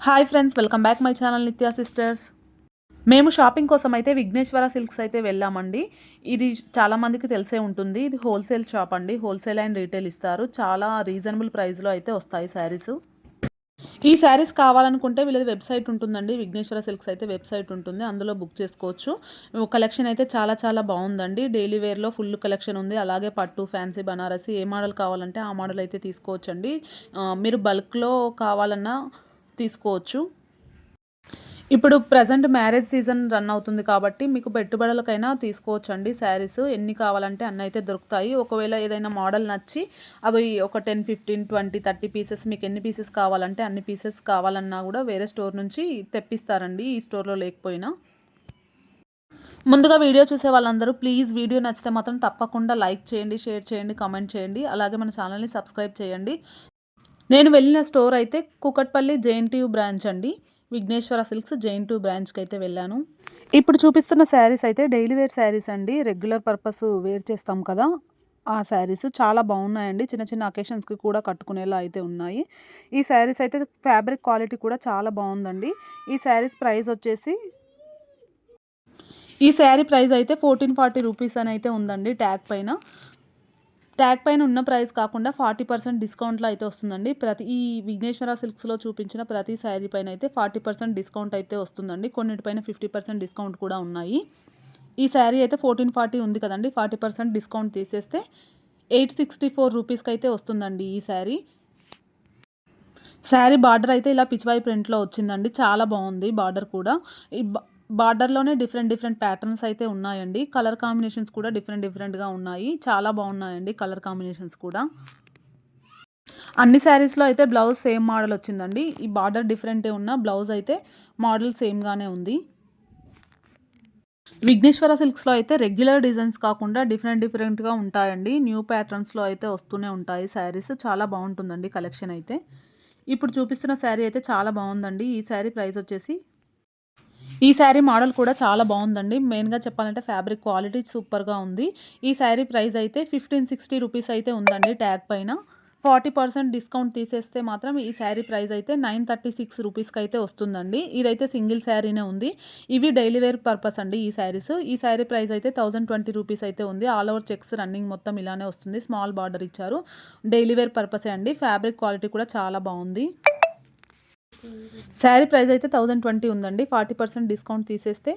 Hi friends, welcome back my channel Nithya sisters. మేము shopping కోసం అయితే విఘ్నేశ్వర సిల్క్స్ అయితే వెళ్ళామండి. ఇది చాలామందికి తెలిసే ఉంటుంది. ఇది హోల్సేల్ షాప్ అండి. హోల్సేల్ అండ్ రీటైల్ ఇస్తారు. చాలా రీజనబుల్ ప్రైస్లో అయితే వస్తాయి శారీస్. ఈ శారీస్ కావాలనుకుంటే వీళ్ళది వెబ్సైట్ ఉంటుందండి. విఘ్నేశ్వర సిల్క్స్ అయితే వెబ్సైట్ ఉంటుంది, అందులో బుక్ చేసుకోవచ్చు. కలెక్షన్ అయితే చాలా చాలా బాగుందండి. డైలీ వేర్లో ఫుల్ కలెక్షన్ ఉంది. అలాగే పట్టు, ఫ్యాన్సీ, బనారసి ఏ మోడల్ కావాలంటే ఆ మోడల్ అయితే తీసుకోవచ్చండి. మీరు బల్క్లో కావాలన్నా తీసుకోవచ్చు. ఇప్పుడు ప్రజెంట్ మ్యారేజ్ సీజన్ రన్ అవుతుంది కాబట్టి మీకు పెట్టుబడులకైనా తీసుకోవచ్చండి. శారీస్ ఎన్ని కావాలంటే అన్ని అయితే దొరుకుతాయి. ఒకవేళ ఏదైనా మోడల్ నచ్చి అవి ఒక 10, 15, 20, 30 పీసెస్ మీకు ఎన్ని పీసెస్ కావాలంటే అన్ని పీసెస్ కావాలన్నా కూడా వేరే స్టోర్ నుంచి తెప్పిస్తారండి, ఈ స్టోర్లో లేకపోయినా. ముందుగా వీడియో చూసే వాళ్ళందరూ ప్లీజ్ వీడియో నచ్చితే మాత్రం తప్పకుండా లైక్ చేయండి, షేర్ చేయండి, కామెంట్ చేయండి. అలాగే మన ఛానల్ని సబ్స్క్రైబ్ చేయండి. నేను వెళ్ళిన స్టోర్ అయితే కూకట్పల్లి జేఎన్టీయూ బ్రాంచ్ అండి. విఘ్నేశ్వర సిల్క్స్ జేఎన్టీయూ బ్రాంచ్కి అయితే వెళ్ళాను. ఇప్పుడు చూపిస్తున్న శారీస్ అయితే డైలీ వేర్ శారీస్ అండి. రెగ్యులర్ పర్పస్ వేర్ చేస్తాం కదా, ఆ శారీస్ చాలా బాగున్నాయండి. చిన్న చిన్న అకేషన్స్కి కూడా కట్టుకునేలా అయితే ఉన్నాయి. ఈ శారీస్ అయితే ఫ్యాబ్రిక్ క్వాలిటీ కూడా చాలా బాగుందండి. ఈ శారీస్ ప్రైస్ వచ్చేసి ఈ శారీ ప్రైస్ అయితే 1440 రూపీస్ అని అయితే ఉందండి. ట్యాగ్ పైన ఉన్న ప్రైస్ కాకుండా 40% డిస్కౌంట్లో అయితే వస్తుందండి. ఈ విఘ్నేశ్వర సిల్క్స్లో చూపించిన ప్రతి శారీ పైన అయితే 40% డిస్కౌంట్ అయితే వస్తుందండి. కొన్నిటిపైన 50% డిస్కౌంట్ కూడా ఉన్నాయి. ఈ శారీ అయితే 1440 ఉంది కదండి, 40% డిస్కౌంట్ తీసేస్తే 864 రూపీస్కి అయితే వస్తుందండి ఈ శారీ. బార్డర్ అయితే ఇలా పిచ్వాయి ప్రింట్లో వచ్చిందండి. చాలా బాగుంది బార్డర్ కూడా. ఈ బార్డర్లోనే డిఫరెంట్ ప్యాటర్న్స్ అయితే ఉన్నాయండి. కలర్ కాంబినేషన్స్ కూడా డిఫరెంట్గా ఉన్నాయి. చాలా బాగున్నాయండి కలర్ కాంబినేషన్స్ కూడా. అన్ని శారీస్లో అయితే బ్లౌజ్ సేమ్ మోడల్ వచ్చిందండి. ఈ బార్డర్ డిఫరెంటే ఉన్న బ్లౌజ్ అయితే మోడల్ సేమ్గానే ఉంది. విఘ్నేశ్వర సిల్క్స్లో అయితే రెగ్యులర్ డిజైన్స్ కాకుండా డిఫరెంట్గా ఉంటాయండి. న్యూ ప్యాటర్న్స్లో అయితే వస్తూనే ఉంటాయి శారీస్. చాలా బాగుంటుందండి కలెక్షన్ అయితే. ఇప్పుడు చూపిస్తున్న శారీ అయితే చాలా బాగుందండి. ఈ శారీ ప్రైస్ వచ్చేసి ఈ శారీ మోడల్ కూడా చాలా బాగుందండి. మెయిన్గా చెప్పాలంటే ఫ్యాబ్రిక్ క్వాలిటీ సూపర్గా ఉంది. ఈ శారీ ప్రైస్ అయితే 1560 రూపీస్ అయితే ఉందండి. ట్యాగ్ పైన 40% డిస్కౌంట్ తీసేస్తే మాత్రం ఈ శారీ ప్రైస్ అయితే 936 రూపీస్కి అయితే వస్తుందండి. ఇదైతే సింగిల్ శారీనే ఉంది. ఇవి డైలీ వేర్ పర్పస్ అండి ఈ శారీస్. ఈ శారీ ప్రైస్ అయితే 1020 రూపీస్ అయితే ఉంది. ఆల్ ఓవర్ చెక్స్ రన్నింగ్ మొత్తం ఇలానే వస్తుంది. స్మాల్ బార్డర్ ఇచ్చారు. డైలీ వేర్ పర్పసే అండి. ఫ్యాబ్రిక్ క్వాలిటీ కూడా చాలా బాగుంది. శారీ ప్రైస్ అయితే 1020 ఉందండి. 40% డిస్కౌంట్ తీసేస్తే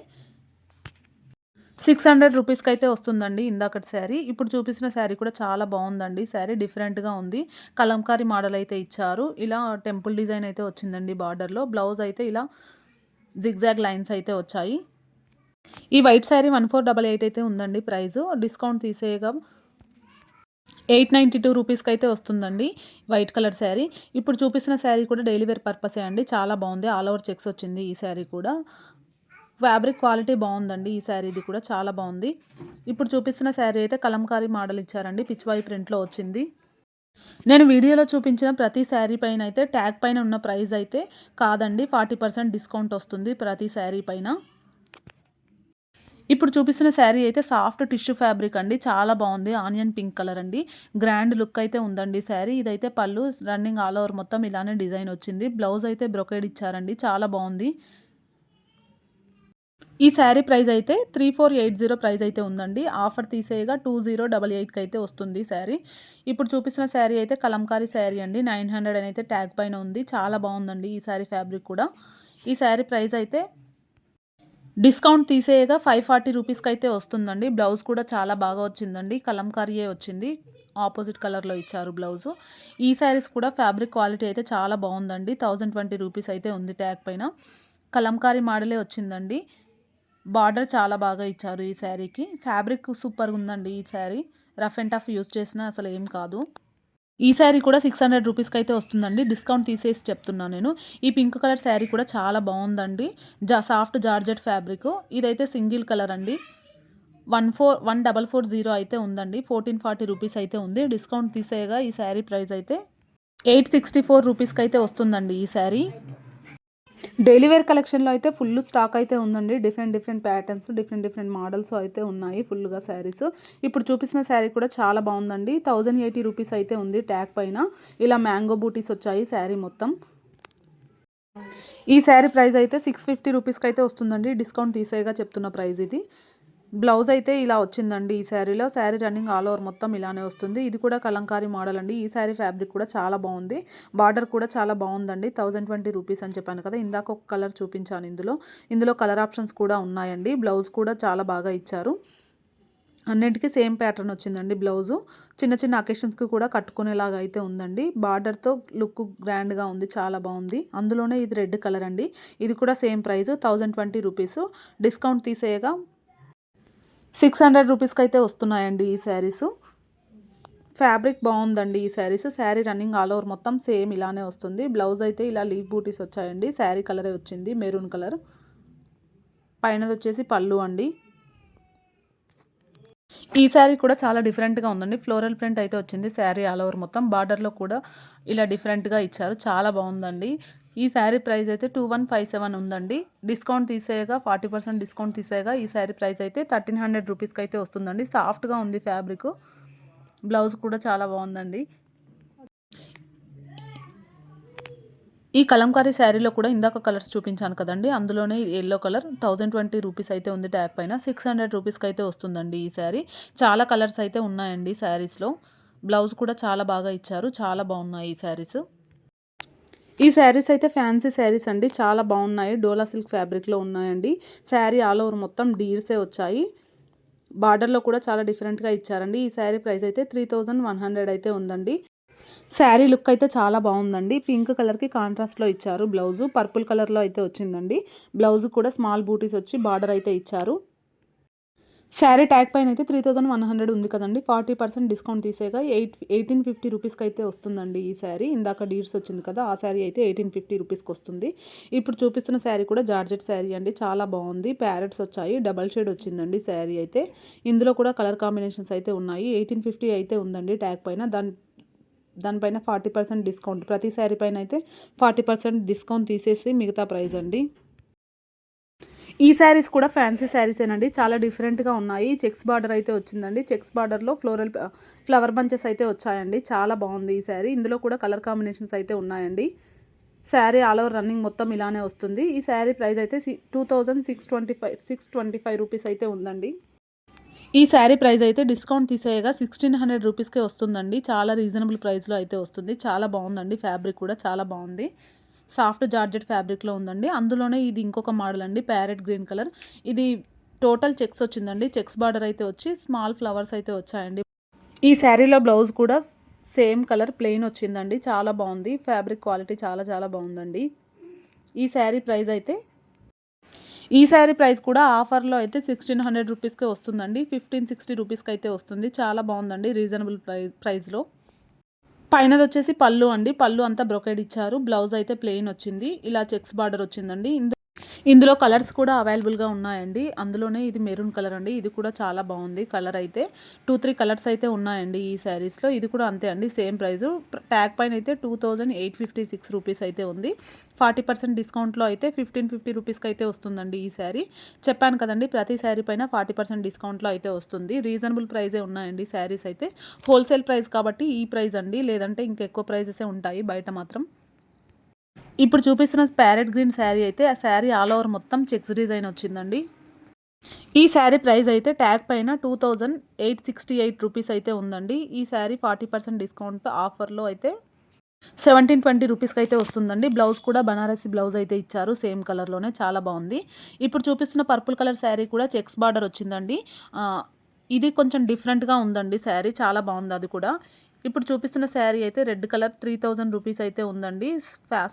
600 రూపీస్కి అయితే వస్తుందండి ఇందాకటి శారీ. ఇప్పుడు చూపిస్తున్న శారీ కూడా చాలా బాగుందండి. శారీ డిఫరెంట్గా ఉంది. కలంకారీ మోడల్ అయితే ఇచ్చారు. ఇలా టెంపుల్ డిజైన్ అయితే వచ్చిందండి బార్డర్లో. బ్లౌజ్ అయితే ఇలా జిగ్జాగ్ లైన్స్ అయితే వచ్చాయి. ఈ వైట్ శారీ 1488 అయితే ఉందండి ప్రైజు. డిస్కౌంట్ తీసేయగా 892 రూపీస్కి అయితే వస్తుందండి వైట్ కలర్ శారీ. ఇప్పుడు చూపిస్తున్న శారీ కూడా డైలీ వేర్ పర్పసే అండి. చాలా బాగుంది. ఆల్ ఓవర్ చెక్స్ వచ్చింది ఈ శారీ కూడా. ఫ్యాబ్రిక్ క్వాలిటీ బాగుందండి ఈ శారీది కూడా చాలా బాగుంది. ఇప్పుడు చూపిస్తున్న శారీ అయితే కలంకారీ మోడల్ ఇచ్చారండి. పిచ్వాయి ప్రింట్లో వచ్చింది. నేను వీడియోలో చూపించిన ప్రతి శారీ పైన అయితే ట్యాగ్ పైన ఉన్న ప్రైస్ అయితే కాదండి, 40% డిస్కౌంట్ వస్తుంది ప్రతి శారీ పైన. ఇప్పుడు చూపిస్తున్న శారీ అయితే సాఫ్ట్ టిష్యూ ఫ్యాబ్రిక్ అండి. చాలా బాగుంది. ఆనియన్ పింక్ కలర్ అండి. గ్రాండ్ లుక్ అయితే ఉందండి శారీ. ఇదైతే పళ్ళు రన్నింగ్ ఆల్ ఓవర్ మొత్తం ఇలానే డిజైన్ వచ్చింది. బ్లౌజ్ అయితే బ్రొకేడ్ ఇచ్చారండి. చాలా బాగుంది. ఈ శారీ ప్రైస్ అయితే 3480 ప్రైస్ అయితే ఉందండి. ఆఫర్ తీసేయగా 2088కి అయితే వస్తుంది శారీ. ఇప్పుడు చూపిస్తున్న శారీ అయితే కలంకారీ శారీ అండి. 900 అని అయితే ట్యాగ్ పైన ఉంది. చాలా బాగుందండి ఈ శారీ ఫ్యాబ్రిక్ కూడా. ఈ శారీ ప్రైస్ అయితే డిస్కౌంట్ తీసేయగా 540 రూపీస్కి అయితే వస్తుందండి. బ్లౌజ్ కూడా చాలా బాగా వచ్చిందండి. కలంకారీయే వచ్చింది. ఆపోజిట్ కలర్లో ఇచ్చారు బ్లౌజు. ఈ శారీస్ కూడా ఫ్యాబ్రిక్ క్వాలిటీ అయితే చాలా బాగుందండి. 1020 రూపీస్ అయితే ఉంది ట్యాగ్ పైన. కలంకారీ మోడలే వచ్చిందండి. బార్డర్ చాలా బాగా ఇచ్చారు ఈ శారీకి. ఫ్యాబ్రిక్ సూపర్గా ఉందండి ఈ sari. Rough and tough use చేసినా అసలు ఏం కాదు. ఈ శారీ కూడా 600 రూపీస్కి అయితే వస్తుందండి. డిస్కౌంట్ తీసేసి చెప్తున్నాను నేను. ఈ పింక్ కలర్ శారీ కూడా చాలా బాగుందండి. Soft georgette fabric. ఇదైతే సింగిల్ కలర్ అండి. 1440 అయితే ఉందండి. 1440 రూపీస్ అయితే ఉంది. డిస్కౌంట్ తీసేయగా ఈ శారీ ప్రైస్ అయితే 864 రూపీస్కి అయితే వస్తుందండి ఈ శారీ. డైలీ వేర్ కలెక్షన్లో అయితే ఫుల్ స్టాక్ అయితే ఉందండి. డిఫరెంట్ ప్యాటర్న్స్, డిఫరెంట్ మోడల్స్ అయితే ఉన్నాయి ఫుల్గా శారీస్. ఇప్పుడు చూపించిన శారీ కూడా చాలా బాగుందండి. 1080 రూపీస్ అయితే ఉంది ట్యాగ్ పైన. ఇలా మ్యాంగో బూటీస్ వచ్చాయి శారీ మొత్తం. ఈ శారీ ప్రైస్ అయితే 650 రూపీస్కి అయితే వస్తుందండి. డిస్కౌంట్ తీసేయగా చెప్తున్న ప్రైస్ ఇది. బ్లౌజ్ అయితే ఇలా వచ్చిందండి ఈ శారీలో. శారీ రన్నింగ్ ఆల్ ఓవర్ మొత్తం ఇలానే వస్తుంది. ఇది కూడా కలంకారీ మోడల్ అండి. ఈ శారీ ఫ్యాబ్రిక్ కూడా చాలా బాగుంది. బార్డర్ కూడా చాలా బాగుందండి. 1020 రూపీస్ అని చెప్పాను కదా, ఇందాక ఒక కలర్ చూపించాను. ఇందులో కలర్ ఆప్షన్స్ కూడా ఉన్నాయండి. బ్లౌజ్ కూడా చాలా బాగా ఇచ్చారు. అన్నింటికి సేమ్ ప్యాటర్న్ వచ్చిందండి బ్లౌజు. చిన్న చిన్న అకేషన్స్కి కూడా కట్టుకునేలాగా అయితే ఉందండి. బార్డర్తో లుక్ గ్రాండ్గా ఉంది, చాలా బాగుంది. అందులోనే ఇది రెడ్ కలర్ అండి. ఇది కూడా సేమ్ ప్రైస్ 1020 రూపీస్. డిస్కౌంట్ తీసేయగా 600 రూపీస్కి అయితే వస్తున్నాయండి ఈ శారీస్. ఫ్యాబ్రిక్ బాగుందండి ఈ saris. Sari running all over మొత్తం సేమ్ ఇలానే వస్తుంది. బ్లౌజ్ అయితే ఇలా లీవ్ బూటీస్ వచ్చాయండి. శారీ కలరే వచ్చింది, మెరూన్ కలర్. పైనది వచ్చేసి పళ్ళు అండి. ఈ శారీ కూడా చాలా డిఫరెంట్గా ఉందండి. ఫ్లోరల్ ప్రింట్ అయితే వచ్చింది శారీ ఆల్ ఓవర్ మొత్తం. బార్డర్లో కూడా ఇలా డిఫరెంట్గా ఇచ్చారు, చాలా బాగుందండి. ఈ శారీ ప్రైస్ అయితే 2157 ఉందండి. డిస్కౌంట్ తీసేయగా 40% డిస్కౌంట్ తీసేయగా ఈ శారీ ప్రైస్ అయితే 1300 రూపీస్కి అయితే వస్తుందండి. సాఫ్ట్గా ఉంది ఫ్యాబ్రిక్. బ్లౌజ్ కూడా చాలా బాగుందండి. ఈ కలంకారీ శారీలో కూడా ఇందాక కలర్స్ చూపించాను కదండి, అందులోనే ఎల్లో కలర్ 1020 రూపీస్ అయితే ఉంది ట్యాగ్ పైన. 600 రూపీస్కి అయితే వస్తుందండి ఈ శారీ. చాలా కలర్స్ అయితే ఉన్నాయండి శారీస్లో. బ్లౌజ్ కూడా చాలా బాగా ఇచ్చారు, చాలా బాగున్నాయి ఈ శారీస్. ఈ శారీస్ అయితే ఫ్యాన్సీ శారీస్ అండి, చాలా బాగున్నాయి. డోలా సిల్క్ ఫ్యాబ్రిక్లో ఉన్నాయండి. శారీ ఆల్ ఓవర్ మొత్తం డీర్సే వచ్చాయి. బార్డర్లో కూడా చాలా డిఫరెంట్గా ఇచ్చారండి. ఈ శారీ ప్రైస్ అయితే 3100 అయితే ఉందండి. శారీ లుక్ అయితే చాలా బాగుందండి. పింక్ కలర్కి కాంట్రాస్ట్లో ఇచ్చారు. బ్లౌజు పర్పుల్ కలర్లో అయితే వచ్చిందండి. బ్లౌజ్ కూడా స్మాల్ బూటీస్ వచ్చి బార్డర్ అయితే ఇచ్చారు. శారీ ట్యాగ్ పైన అయితే 3100 ఉంది కదండి. 40% డిస్కౌంట్ తీసేగా 1850 రూపీస్కి అయితే వస్తుందండి ఈ శారీ. ఇందాక డీర్స్ వచ్చింది కదా, ఆ శారీ అయితే 1850 రూపీస్కి వస్తుంది. ఇప్పుడు చూపిస్తున్న శారీ కూడా జార్జెట్ శారీ అండి, చాలా బాగుంది. ప్యారెట్స్ వచ్చాయి, డబల్ షేడ్ వచ్చిందండి శారీ అయితే. ఇందులో కూడా కలర్ కాంబినేషన్స్ అయితే ఉన్నాయి. 1850 అయితే ఉందండి ట్యాగ్ పైన. దానిపైన 40% డిస్కౌంట్. ప్రతి శారీ పైన అయితే 40% డిస్కౌంట్ తీసేసి మిగతా ప్రైస్ అండి. ఈ శారీస్ కూడా ఫ్యాన్సీ శారీసేనండి, చాలా డిఫరెంట్గా ఉన్నాయి. చెక్స్ బార్డర్ అయితే వచ్చిందండి. చెక్స్ బార్డర్లో ఫ్లవర్ బంచెస్ అయితే వచ్చాయండి. చాలా బాగుంది ఈ శారీ. ఇందులో కూడా కలర్ కాంబినేషన్స్ అయితే ఉన్నాయండి. శారీ ఆల్ ఓవర్ రన్నింగ్ మొత్తం ఇలానే వస్తుంది. ఈ శారీ ప్రైస్ అయితే 2625 రూపీస్ అయితే ఉందండి. ఈ శారీ ప్రైస్ అయితే డిస్కౌంట్ తీసేయగా 1600 రూపీస్కే వస్తుందండి. చాలా రీజనబుల్ ప్రైస్లో అయితే వస్తుంది. చాలా బాగుందండి. ఫ్యాబ్రిక్ కూడా చాలా బాగుంది. సాఫ్ట్ జార్జెట్ ఫ్యాబ్రిక్లో ఉందండి. అందులోనే ఇది ఇంకొక మోడల్ అండి, ప్యారెట్ గ్రీన్ కలర్. ఇది టోటల్ చెక్స్ వచ్చిందండి. చెక్స్ బార్డర్ అయితే వచ్చి స్మాల్ ఫ్లవర్స్ అయితే వచ్చాయండి. ఈ శారీలో బ్లౌజ్ కూడా సేమ్ కలర్ ప్లెయిన్ వచ్చిందండి. చాలా బాగుంది. ఫ్యాబ్రిక్ క్వాలిటీ చాలా చాలా బాగుందండి. ఈ శారీ ప్రైస్ అయితే ఈ శారీ ప్రైస్ కూడా ఆఫర్లో అయితే 1600 రూపీస్కే వస్తుందండి. 1560 రూపీస్కి అయితే వస్తుంది. చాలా బాగుందండి, రీజనబుల్ ప్రైస్లో. పైనది వచ్చేసి పళ్ళు అండి. పళ్ళు అంతా బ్రొకేడ్ ఇచ్చారు. బ్లౌజ్ అయితే ప్లెయిన్ వచ్చింది. ఇలా చెక్స్ బార్డర్ వచ్చిందండి. ఇందులో కలర్స్ కూడా అవైలబుల్గా ఉన్నాయండి. అందులోనే ఇది మెరూన్ కలర్ అండి. ఇది కూడా చాలా బాగుంది కలర్ అయితే. 2-3 కలర్స్ అయితే ఉన్నాయండి ఈ శారీస్లో. ఇది కూడా అంతే అండి, సేమ్ ప్రైస్. ట్యాగ్ పైన అయితే 2856 రూపీస్ అయితే ఉంది. 40% డిస్కౌంట్లో అయితే 1550 రూపీస్కి అయితే వస్తుందండి ఈ శారీ. చెప్పాను కదండి, ప్రతి శారీ పైన 40% డిస్కౌంట్లో అయితే వస్తుంది. రీజనబుల్ ప్రైజే ఉన్నాయండి శారీస్ అయితే. హోల్సేల్ ప్రైస్ కాబట్టి ఈ ప్రైస్ అండి, లేదంటే ఇంకెక్కువ ప్రైజెసే ఉంటాయి బయట మాత్రం. ఇప్పుడు చూపిస్తున్న ప్యారెట్ గ్రీన్ శారీ అయితే, ఆ శారీ ఆల్ ఓవర్ మొత్తం చెక్స్ డిజైన్ వచ్చిందండి. ఈ శారీ ప్రైస్ అయితే ట్యాగ్ పైన 2868 రూపీస్ అయితే ఉందండి. ఈ శారీ 40% డిస్కౌంట్ ఆఫర్లో అయితే 1720 రూపీస్కి అయితే వస్తుందండి. బ్లౌజ్ కూడా బనారసి బ్లౌజ్ అయితే ఇచ్చారు, సేమ్ కలర్లోనే, చాలా బాగుంది. ఇప్పుడు చూపిస్తున్న పర్పుల్ కలర్ శారీ కూడా చెక్స్ బార్డర్ వచ్చిందండి. ఇది కొంచెం డిఫరెంట్గా ఉందండి శారీ, చాలా బాగుంది అది కూడా. ఇప్పుడు చూపిస్తున్న శారీ అయితే రెడ్ కలర్ 3000 రూపీస్ అయితే ఉందండి.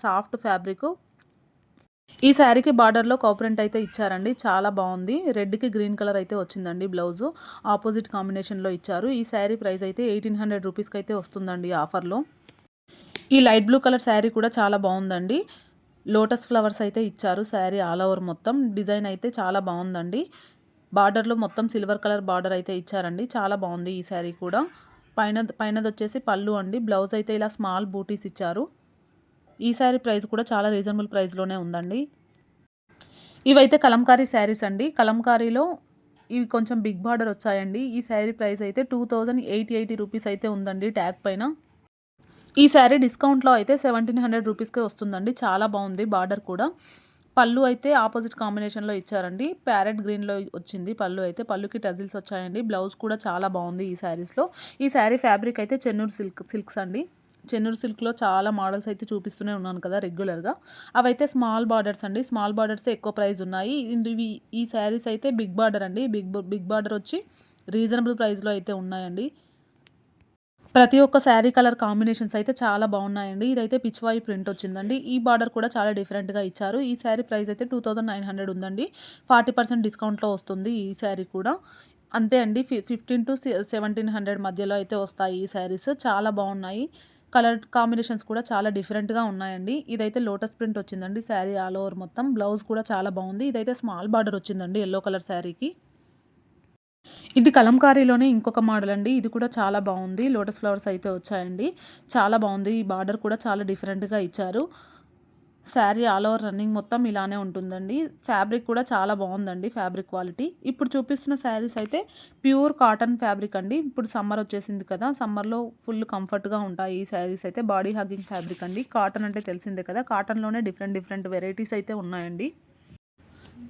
Soft fabric. ఈ శారీకి బార్డర్లో ప్రింట్ అయితే ఇచ్చారండి, చాలా బాగుంది. రెడ్కి గ్రీన్ కలర్ అయితే వచ్చిందండి బ్లౌజు. ఆపోజిట్ కాంబినేషన్లో ఇచ్చారు. ఈ శారీ ప్రైస్ అయితే 1800 రూపీస్కి అయితే వస్తుందండి ఆఫర్లో. ఈ లైట్ బ్లూ కలర్ శారీ కూడా చాలా బాగుందండి. లోటస్ ఫ్లవర్స్ అయితే ఇచ్చారు. శారీ ఆల్ ఓవర్ మొత్తం డిజైన్ అయితే చాలా బాగుందండి. బార్డర్లో మొత్తం సిల్వర్ కలర్ బార్డర్ అయితే ఇచ్చారండి, చాలా బాగుంది ఈ శారీ కూడా. పైనది వచ్చేసి పళ్ళు అండి. బ్లౌజ్ అయితే ఇలా స్మాల్ బూటీస్ ఇచ్చారు. ఈ శారీ ప్రైస్ కూడా చాలా రీజనబుల్ ప్రైస్లోనే ఉందండి. ఇవైతే కలంకారీ శారీస్ అండి. కలంకారీలో ఇవి కొంచెం బిగ్ బార్డర్ వచ్చాయండి. ఈ శారీ ప్రైస్ అయితే 2880 రూపీస్ అయితే ఉందండి ట్యాగ్ పైన. ఈ శారీ డిస్కౌంట్‌లో అయితే 1700 రూపీస్‌కే వస్తుందండి. చాలా బావుంది. బార్డర్ కూడా. పళ్ళు అయితే ఆపోజిట్ కాంబినేషన్‌లో ఇచ్చారండి. ప్యారెట్ గ్రీన్‌లో వచ్చింది పళ్ళు అయితే. పళ్ళుకి టజిల్స్ వచ్చాయండి. బ్లౌజ్ కూడా చాలా బావుంది ఈ శారీస్‌లో. ఈ శారీ ఫ్యాబ్రిక్ అయితే చెన్నూరు సిల్క్స్ అండి. చెన్నూరు సిల్క్‌లో చాలా మోడల్స్ అయితే చూపిస్తూనే ఉన్నాను కదా రెగ్యులర్‌గా. అవైతే స్మాల్ బార్డర్స్ అండి. స్మాల్ బార్డర్సే ఎక్కువ ప్రైస్ ఉన్నాయి. ఈ శారీస్ అయితే బిగ్ బార్డర్ అండి. బిగ్ బార్డర్ వచ్చి రీజనబుల్ ప్రైస్‌లో అయితే ఉన్నాయండి. ప్రతి ఒక్క శారీ కలర్ కాంబినేషన్స్ అయితే చాలా బాగున్నాయండి. ఇదైతే పిచ్‌వాయి ప్రింట్ వచ్చిందండి. ఈ బార్డర్ కూడా చాలా డిఫరెంట్‌గా ఇచ్చారు. ఈ శారీ ప్రైస్ అయితే 2900 ఉందండి. 40% డిస్కౌంట్‌లో వస్తుంది ఈ శారీ కూడా. అంతే అండి. 15-1700 మధ్యలో అయితే వస్తాయి ఈ శారీస్. చాలా బాగున్నాయి. కలర్ కాంబినేషన్స్ కూడా చాలా డిఫరెంట్‌గా ఉన్నాయండి. ఇదైతే లోటస్ ప్రింట్ వచ్చిందండి శారీ ఆల్ ఓవర్ మొత్తం. బ్లౌజ్ కూడా చాలా బాగుంది. ఇదైతే స్మాల్ బార్డర్ వచ్చిందండి యెల్లో కలర్ శారీకి. ఇది కలంకారీలోనే ఇంకొక మోడల్ అండి. ఇది కూడా చాలా బావుంది. లోటస్ ఫ్లవర్స్ అయితే వచ్చాయండి. చాలా బావుంది. ఈ బార్డర్ కూడా చాలా డిఫరెంట్‌గా ఇచ్చారు. శారీ ఆల్ ఓవర్ రన్నింగ్ మొత్తం ఇలానే ఉంటుందండి. ఫ్యాబ్రిక్ కూడా చాలా బావుందండి. Fabric quality. ఇప్పుడు చూపిస్తున్న శారీస్ అయితే ప్యూర్ కాటన్ ఫ్యాబ్రిక్ అండి. ఇప్పుడు సమ్మర్ వచ్చేసింది కదా! సమ్మర్‌లో ఫుల్ కంఫర్ట్‌గా ఉంటాయి ఈ శారీస్ అయితే. బాడీ హగ్గింగ్ ఫ్యాబ్రిక్ అండి. కాటన్ అంటే తెలిసిందే కదా! కాటన్‌లోనే డిఫరెంట్ వెరైటీస్ అయితే ఉన్నాయండి.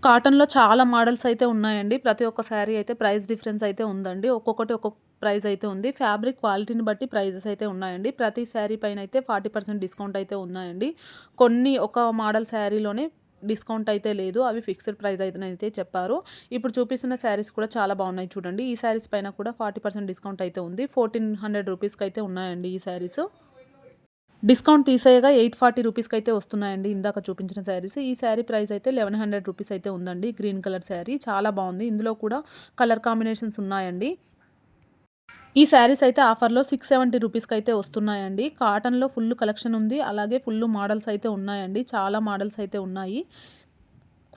కాటన్‌లో చాలా మోడల్స్ అయితే ఉన్నాయండి. ప్రతి ఒక్క శారీ అయితే ప్రైస్ డిఫరెన్స్ అయితే ఉందండి. ఒక్కొక్కటి ఒక్కొక్క ప్రైస్ అయితే ఉంది. ఫ్యాబ్రిక్ క్వాలిటీని బట్టి ప్రైజెస్ అయితే ఉన్నాయండి. ప్రతి శారీ పైన అయితే 40% డిస్కౌంట్ అయితే ఉన్నాయండి. ఒక మోడల్ శారీలోనే డిస్కౌంట్ అయితే లేదు. అవి ఫిక్స్డ్ ప్రైస్ అయితేనైతే చెప్పారు. ఇప్పుడు చూపిస్తున్న శారీస్ కూడా చాలా బాగున్నాయి చూడండి. ఈ శారీస్ పైన కూడా 40% డిస్కౌంట్ అయితే ఉంది. 1400 రూపీస్‌కి అయితే ఉన్నాయండి ఈ శారీస్. డిస్కౌంట్ తీసేయగా 840 రూపీస్‌కైతే వస్తున్నాయండి ఇందాక చూపించిన శారీస్. ఈ శారీ ప్రైస్ అయితే 1100 రూపీస్ అయితే ఉందండి. గ్రీన్ కలర్ శారీ చాలా బావుంది. ఇందులో కూడా కలర్ కాంబినేషన్స్ ఉన్నాయండి. ఈ శారీస్ అయితే ఆఫర్‌లో 670 రూపీస్‌కైతే వస్తున్నాయండి. కాటన్‌లో ఫుల్ కలెక్షన్ ఉంది. అలాగే ఫుల్ మోడల్స్ అయితే ఉన్నాయండి. చాలా మోడల్స్ అయితే ఉన్నాయి.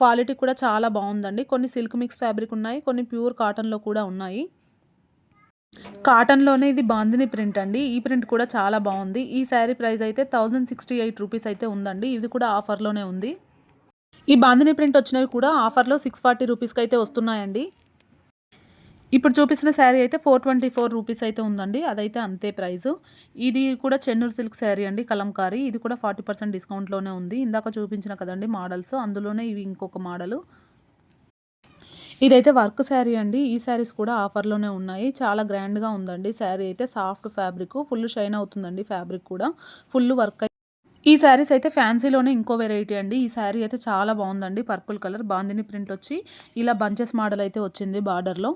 క్వాలిటీ కూడా చాలా బావుందండి. కొన్ని సిల్క్ మిక్స్ ఫ్యాబ్రిక్ ఉన్నాయి. కొన్ని ప్యూర్ కాటన్‌లో కూడా ఉన్నాయి. కాటన్‌లోనే ఇది బాందిని ప్రింట్ అండి. ఈ ప్రింట్ కూడా చాలా బావుంది. ఈ శారీ ప్రైస్ అయితే 1068 రూపీస్ అయితే ఉందండి. ఇది కూడా ఆఫర్‌లోనే ఉంది. ఈ బాందిని ప్రింట్ వచ్చినవి కూడా ఆఫర్‌లో 640 రూపీస్‌కైతే వస్తున్నాయండి. ఇప్పుడు చూపిస్తున్న శారీ అయితే 424 రూపీస్ అయితే ఉందండి. అదైతే అంతే ప్రైసు. ఇది కూడా చెన్నూరు సిల్క్ శారీ అండి కలంకారీ. ఇది కూడా 40% డిస్కౌంట్‌లోనే ఉంది. ఇందాక చూపించిన కదండీ మోడల్స్. అందులోనే ఇవి ఇంకొక మోడలు. ఇదైతే వర్క్ శారీ అండి. ఈ శారీస్ కూడా ఆఫర్‌లోనే ఉన్నాయి. చాలా గ్రాండ్‌గా ఉందండి. శారీ అయితే సాఫ్ట్ ఫ్యాబ్రిక్. ఫుల్ షైన్ అవుతుందండి ఫ్యాబ్రిక్ కూడా. ఫుల్ వర్క్ ఈ శారీస్ అయితే ఫ్యాన్సీలోనే ఇంకో వెరైటీ అండి. ఈ శారీ అయితే చాలా బావుందండి. పర్పుల్ కలర్ బాందిని ప్రింట్ వచ్చి ఇలా బంచెస్ మోడల్ అయితే వచ్చింది బార్డర్‌లో.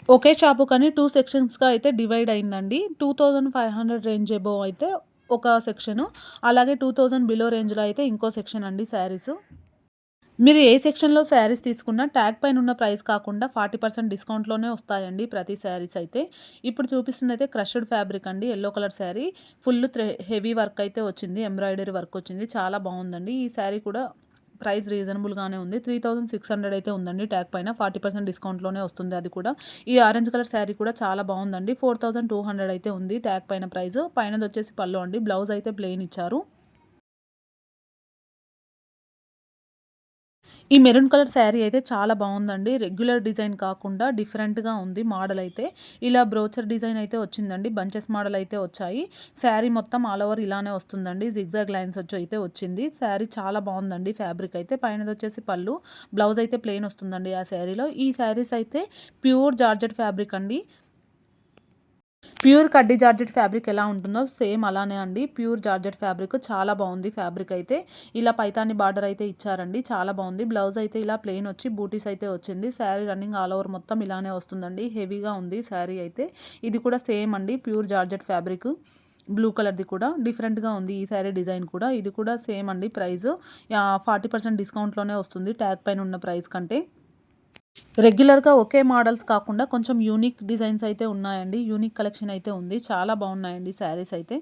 ఒకే షాపు కానీ 2 సెక్షన్స్‌గా అయితే డివైడ్ అయిందండి. 2500 రేంజ్ అబోవ్ అయితే ఒక సెక్షను. అలాగే 2000 బిలో రేంజ్‌లో అయితే ఇంకో సెక్షన్ అండి శారీసు. మీరు ఏ సెక్షన్‌లో శారీస్ తీసుకున్నా ట్యాగ్ పైన ఉన్న ప్రైస్ కాకుండా 40% డిస్కౌంట్‌లోనే వస్తాయండి ప్రతి శారీస్ అయితే. ఇప్పుడు చూపిస్తుందయితే క్రష్డ్ ఫ్యాబ్రిక్ అండి. Yellow colour sari. Full heavy work అయితే వచ్చింది. ఎంబ్రాయిడరీ వర్క్ వచ్చింది. చాలా బావుందండి. ఈ శారీ కూడా ప్రైస్ రీజనబుల్‌గానే ఉంది. 3600 అయితే ఉందండి ట్యాగ్ పైన. 40% డిస్కౌంట్‌లోనే వస్తుంది అది కూడా. ఈ ఆరెంజ్ కలర్ శారీ కూడా చాలా బావుందండి. 4200 అయితే ఉంది ట్యాగ్ పైన ప్రైస్. పైనదొచ్చేసి పళ్ళు అండి. బ్లౌజ్ అయితే ప్లెయిన్ ఇచ్చారు. ఈ మెరూన్ కలర్ శారీ అయితే చాలా బావుందండి. రెగ్యులర్ డిజైన్ కాకుండా డిఫరెంట్‌గా ఉంది మోడల్ అయితే. ఇలా బ్రోచర్ డిజైన్ అయితే వచ్చిందండి. బంచెస్ మోడల్ అయితే వచ్చాయి. శారీ మొత్తం ఆల్ ఓవర్ ఇలానే వస్తుందండి. జిగ్‌జాగ్ లైన్స్ వచ్చి అయితే వచ్చింది. శారీ చాలా బావుందండి ఫ్యాబ్రిక్ అయితే. పైనదొచ్చేసి పళ్ళు. బ్లౌజ్ అయితే ప్లెయిన్ వస్తుందండి ఆ శారీలో. ఈ శారీస్ అయితే ప్యూర్ జార్జెట్ ఫ్యాబ్రిక్ అండి. ప్యూర్ కడ్డీ జార్జెట్ ఫ్యాబ్రిక్ ఎలా ఉంటుందో సేమ్ అలానే అండి. ప్యూర్ జార్జెట్ ఫ్యాబ్రిక్ చాలా బావుంది ఫ్యాబ్రిక్ అయితే. ఇలా పైతాని బార్డర్ అయితే ఇచ్చారండి. చాలా బావుంది. బ్లౌజ్ అయితే ఇలా ప్లెయిన్ వచ్చి బూటీస్ అయితే వచ్చింది. శారీ రన్నింగ్ ఆల్ ఓవర్ మొత్తం ఇలానే వస్తుందండి. హెవీగా ఉంది శారీ అయితే. ఇది కూడా సేమ్ అండి. Pure georgette fabric. బ్లూ కలర్‌ది కూడా డిఫరెంట్‌గా ఉంది ఈ శారీ డిజైన్ కూడా. ఇది కూడా సేమ్ అండి ప్రైసు. 40% డిస్కౌంట్‌లోనే వస్తుంది ట్యాగ్ పైన ఉన్న ప్రైస్ కంటే. రెగ్యులర్‌గా ఒకే మోడల్స్ కాకుండా కొంచెం యూనిక్ డిజైన్స్ అయితే ఉన్నాయండి. యూనిక్ కలెక్షన్ అయితే ఉంది. చాలా బాగున్నాయండి శారీస్ అయితే.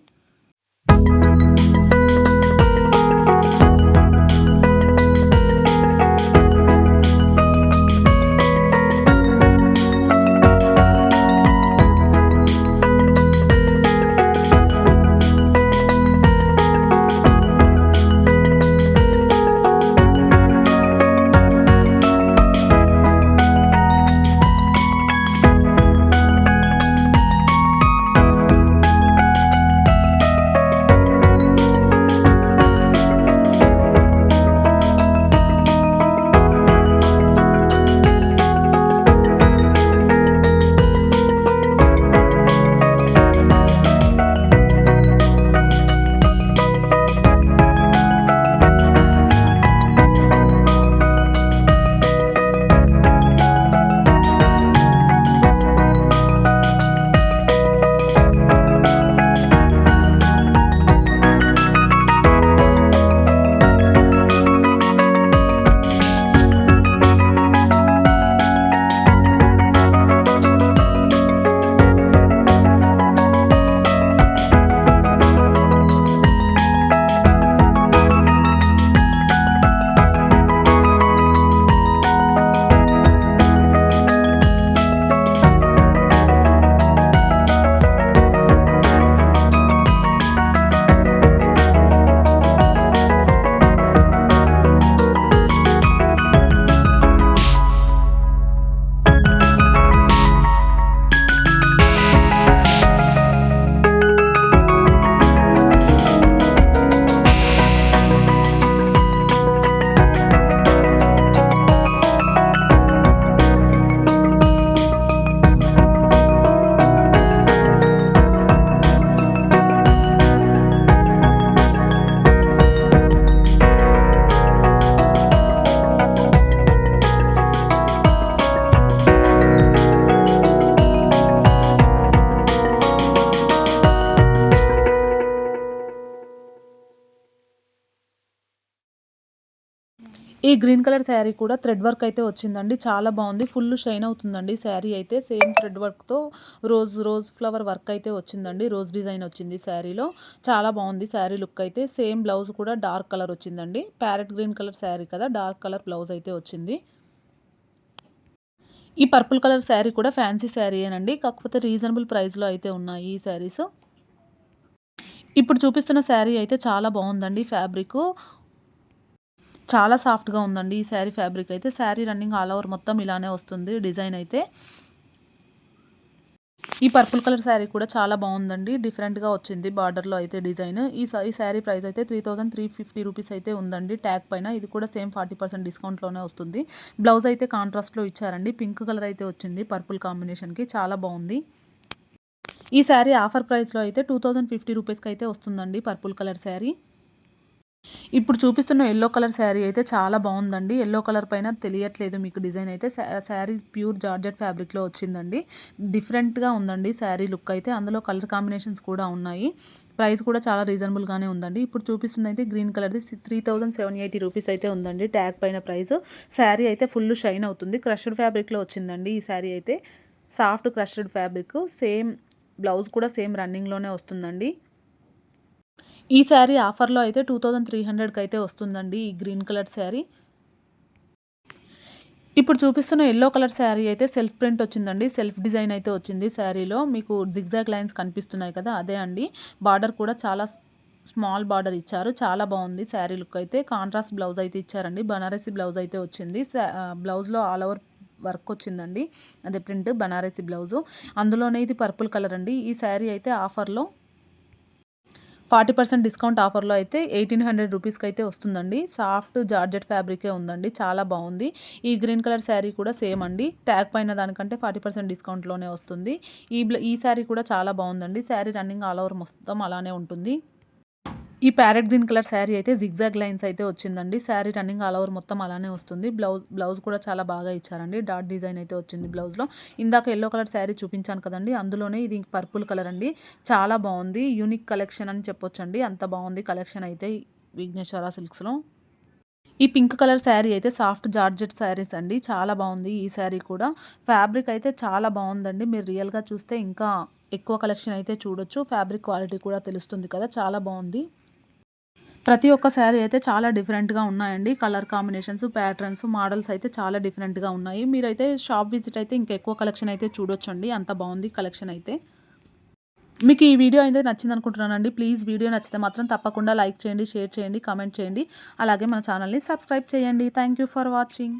ఈ గ్రీన్ కలర్ శారీ కూడా థ్రెడ్ వర్క్ అయితే వచ్చిందండి. చాలా బాగుంది. ఫుల్ షైన్ అవుతుందండి శారీ అయితే. సేమ్ థ్రెడ్ వర్క్తో రోజ్ ఫ్లవర్ వర్క్ అయితే వచ్చిందండి. రోజ్ డిజైన్ వచ్చింది శారీలో. చాలా బాగుంది శారీ లుక్ అయితే. సేమ్ బ్లౌజ్ కూడా డార్క్ కలర్ వచ్చిందండి. ప్యారెట్ గ్రీన్ కలర్ శారీ కదా, డార్క్ కలర్ బ్లౌజ్ అయితే వచ్చింది. ఈ పర్పుల్ కలర్ శారీ కూడా ఫ్యాన్సీ శారీయేనండి. కాకపోతే రీజనబుల్ ప్రైస్లో అయితే ఉన్నాయి ఈ శారీస్. ఇప్పుడు చూపిస్తున్న శారీ అయితే చాలా బాగుందండి. ఫ్యాబ్రిక్ చాలా సాఫ్ట్గా ఉందండి ఈ శారీ ఫ్యాబ్రిక్ అయితే. శారీ రన్నింగ్ ఆల్ ఓవర్ మొత్తం ఇలానే వస్తుంది డిజైన్ అయితే. ఈ పర్పుల్ కలర్ శారీ కూడా చాలా బాగుందండి. డిఫరెంట్గా వచ్చింది బార్డర్లో అయితే డిజైన్. ఈ శారీ ప్రైస్ అయితే 3350 రూపీస్ అయితే ఉందండి ట్యాగ్ పైన. ఇది కూడా సేమ్ 40% డిస్కౌంట్లోనే వస్తుంది. బ్లౌజ్ అయితే కాంట్రాస్ట్లో ఇచ్చారండి. పింక్ కలర్ అయితే వచ్చింది పర్పుల్ కాంబినేషన్కి. చాలా బాగుంది. ఈ శారీ ఆఫర్ ప్రైస్లో అయితే 2050 రూపీస్కి అయితే వస్తుందండి పర్పుల్ కలర్ శారీ. ఇప్పుడు చూపిస్తున్న యెల్లో కలర్ శారీ అయితే చాలా బాగుందండి. యెల్లో కలర్ పైన తెలియట్లేదు మీకు డిజైన్ అయితే. శారీ ప్యూర్ జార్జెట్ ఫ్యాబ్రిక్లో వచ్చిందండి. డిఫరెంట్గా ఉందండి శారీ లుక్ అయితే. అందులో కలర్ కాంబినేషన్స్ కూడా ఉన్నాయి. ప్రైస్ కూడా చాలా రీజనబుల్గానే ఉందండి. ఇప్పుడు చూపిస్తుంది అయితే గ్రీన్ కలర్ది 3780 రూపీస్ అయితే ఉందండి ట్యాగ్ పైన ప్రైస్. శారీ అయితే ఫుల్ షైన్ అవుతుంది. క్రష్డ్ ఫ్యాబ్రిక్లో వచ్చిందండి ఈ శారీ అయితే. Soft crushed fabric. Same blouse కూడా సేమ్ రన్నింగ్లోనే వస్తుందండి. ఈ శారీ ఆఫర్లో అయితే 2300కి అయితే వస్తుందండి ఈ గ్రీన్ కలర్ శారీ. ఇప్పుడు చూపిస్తున్న యెల్లో కలర్ శారీ అయితే సెల్ఫ్ ప్రింట్ వచ్చిందండి. సెల్ఫ్ డిజైన్ అయితే వచ్చింది శారీలో. మీకు జిగ్జాగ్ లైన్స్ కనిపిస్తున్నాయి కదా, అదే అండి. బార్డర్ కూడా చాలా స్మాల్ బార్డర్ ఇచ్చారు. చాలా బాగుంది శారీ లుక్ అయితే. కాంట్రాస్ట్ బ్లౌజ్ అయితే ఇచ్చారండి. బనారసి బ్లౌజ్ అయితే వచ్చింది. బ్లౌజ్లో ఆల్ ఓవర్ వర్క్ వచ్చిందండి. అదే ప్రింట్ బనారసి బ్లౌజు. అందులోనే ఇది పర్పుల్ కలర్ అండి. ఈ శారీ అయితే ఆఫర్లో 40% డిస్కౌంట్ ఆఫర్లో అయితే 1800 రూపీస్కి అయితే వస్తుందండి. సాఫ్ట్ జార్జెట్ ఫ్యాబ్రికే ఉందండి. చాలా బాగుంది. ఈ గ్రీన్ కలర్ శారీ కూడా సేమ్ అండి. ట్యాగ్ పైన దానికంటే 40% డిస్కౌంట్లోనే వస్తుంది. ఈ శారీ కూడా చాలా బాగుందండి. శారీ రన్నింగ్ ఆల్ ఓవర్ మొత్తం అలానే ఉంటుంది. ఈ ప్యారెట్ గ్రీన్ కలర్ శారీ అయితే జిగ్జాగ్ లైన్స్ అయితే వచ్చిందండి. శారీ రన్నింగ్ ఆల్ ఓవర్ మొత్తం అలానే వస్తుంది. బ్లౌజ్ కూడా చాలా బాగా ఇచ్చారండి. డాట్ డిజైన్ అయితే వచ్చింది బ్లౌజ్లో. ఇందాక యెల్లో కలర్ శారీ చూపించాను కదండి, అందులోనే ఇది పర్పుల్ కలర్ అండి. చాలా బాగుంది. యూనిక్ కలెక్షన్ అని చెప్పొచ్చండి. అంత బాగుంది కలెక్షన్ అయితే విఘ్నేశ్వర సిల్క్స్లో. ఈ పింక్ కలర్ శారీ అయితే సాఫ్ట్ జార్జెట్ శారీస్ అండి. చాలా బాగుంది ఈ శారీ కూడా. ఫ్యాబ్రిక్ అయితే చాలా బాగుందండి. మీరు రియల్గా చూస్తే ఇంకా ఎక్కువ కలెక్షన్ అయితే చూడొచ్చు. ఫ్యాబ్రిక్ క్వాలిటీ కూడా తెలుస్తుంది కదా, చాలా బాగుంది. ప్రతి ఒక్క శారీ అయితే చాలా డిఫరెంట్గా ఉన్నాయండి. కలర్ కాంబినేషన్స్, ప్యాటర్న్స్, మోడల్స్ అయితే చాలా డిఫరెంట్గా ఉన్నాయి. మీరైతే షాప్ విజిట్ అయితే ఇంకా ఎక్కువ కలెక్షన్ అయితే చూడొచ్చండి. అంత బాగుంది కలెక్షన్ అయితే. మీకు ఈ వీడియో అయితే నచ్చింది అనుకుంటున్నానండి. ప్లీజ్ వీడియో నచ్చితే మాత్రం తప్పకుండా లైక్ చేయండి, షేర్ చేయండి, కామెంట్ చేయండి. అలాగే మన ఛానల్ని సబ్స్క్రైబ్ చేయండి. Thank you for watching.